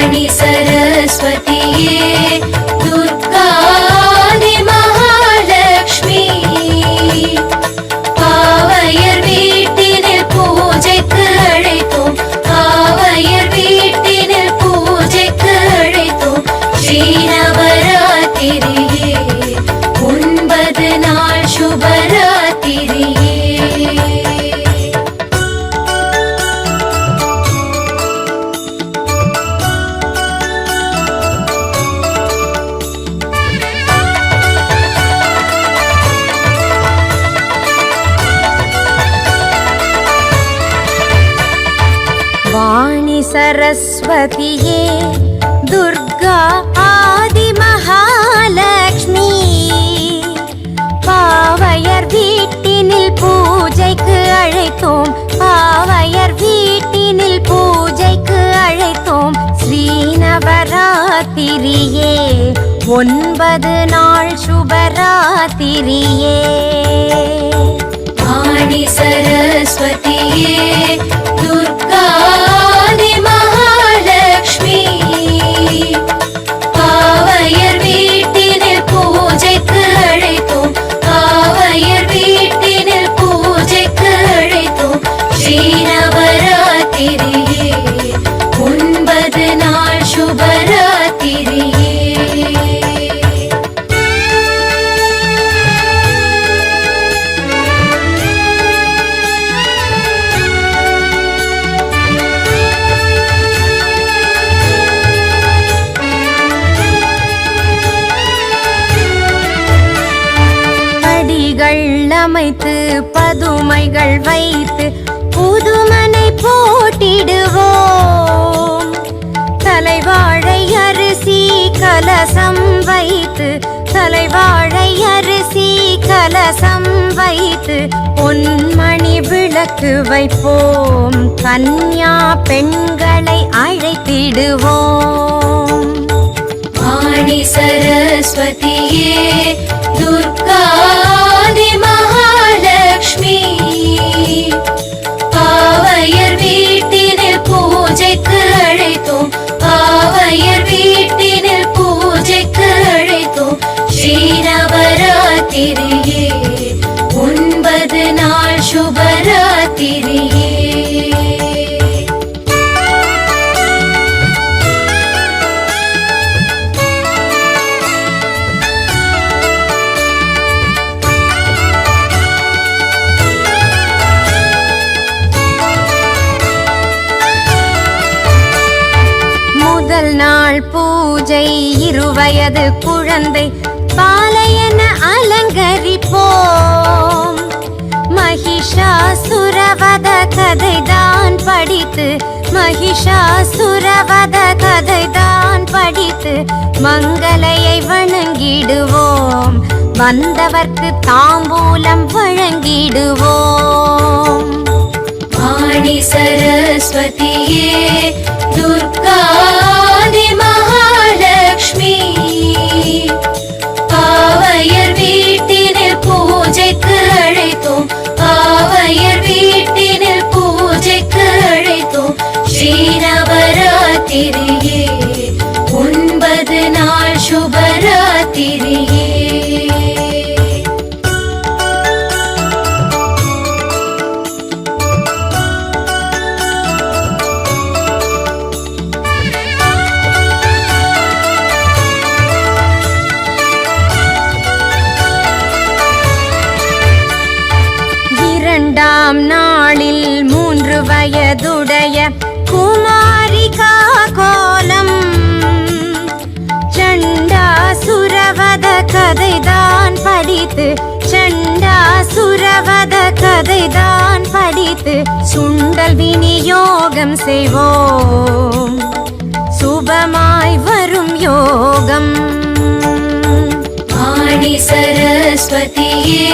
வாணி சரஸ்வதியே துர்காதி மகாலட்சுமி பாவையர் வீட்டினில் பூஜைக்கு அழைத்தோம் பாவையர் வீட்டினில் பூஜைக்கு அழைத்தோம் ஸ்ரீநவராத்திரியே 9 நாள் சுபராத்திரியே வாணி சரஸ்வதியே துர்கா ஆதி மகாலட்சுமி பாவையர் வீட்டினில் பூஜைக்கு அழைத்தோம் பாவையர் வீட்டினில் பூஜைக்கு அழைத்தோம் ஸ்ரீநவராத்திரியே 9 நாள் சுபராத்திரியே வாணி சரஸ்வதியே துர்காதி மகாலட்சுமி பாவையர் வீட்டினில் பூஜைக்கு அழைத்தோம் பாவையர் வீட்டினில் பூஜைக்கு அழைத்தோம் ஸ்ரீநவராத்திரியே 9 நாள் சுபராத்திரியே அமைத்து பதுமைகள் வைத்து புதுமனை போட்டிடுவோம் தலைவாழை அரிசி கலசம் வைத்து தலைவாழை அரிசி கலசம் வைத்து பொன்மணி விளக்கு வைப்போம் கன்யா பெண்களை அழைத்திடுவோம் வாணி சரஸ்வதியே துர்காதி மகாலட்சுமி பாவையர் வீட்டினில் பூஜைக்கு அழைத்தோம் பாவையர் வீட்டினில் பூஜைக்கு அழைத்தோம் ஸ்ரீநவராத்திரியே 9 நாள் சுபராத்திரியே முதல் நாள் பூஜை 2 வயது குழந்தை பாலையென அலங்கரிப்போம் மகிஷாசுரவத கதைதான் படித்து மகிஷாசுரவத கதைதான் படித்து மங்களையை வணங்கிடுவோம் வந்தவர்க்கு தாம்பூலம் வழங்கிடுவோம் வாணி சரஸ்வதியே துர்காதி மகாலட்சுமி பாவையர் வீட்டினில் பூஜைக்கு அழைத்தோம் பாவையர் வீட்டினில் பூஜைக்கு அழைத்தோம் ஸ்ரீநவராத்திரியே 9 நாள் சுபராத்திரியே இரண்டாம் நாளில் 3 வயதுடைய குமாரிகா கோலம் சண்டாசுரவத கதைதான் படித்து சண்டாசுரவத கதைதான் படித்து சுண்டல் விநியோகம் செய்வோம் சுபமாய் வரும் யோகம் வாணி சரஸ்வதியே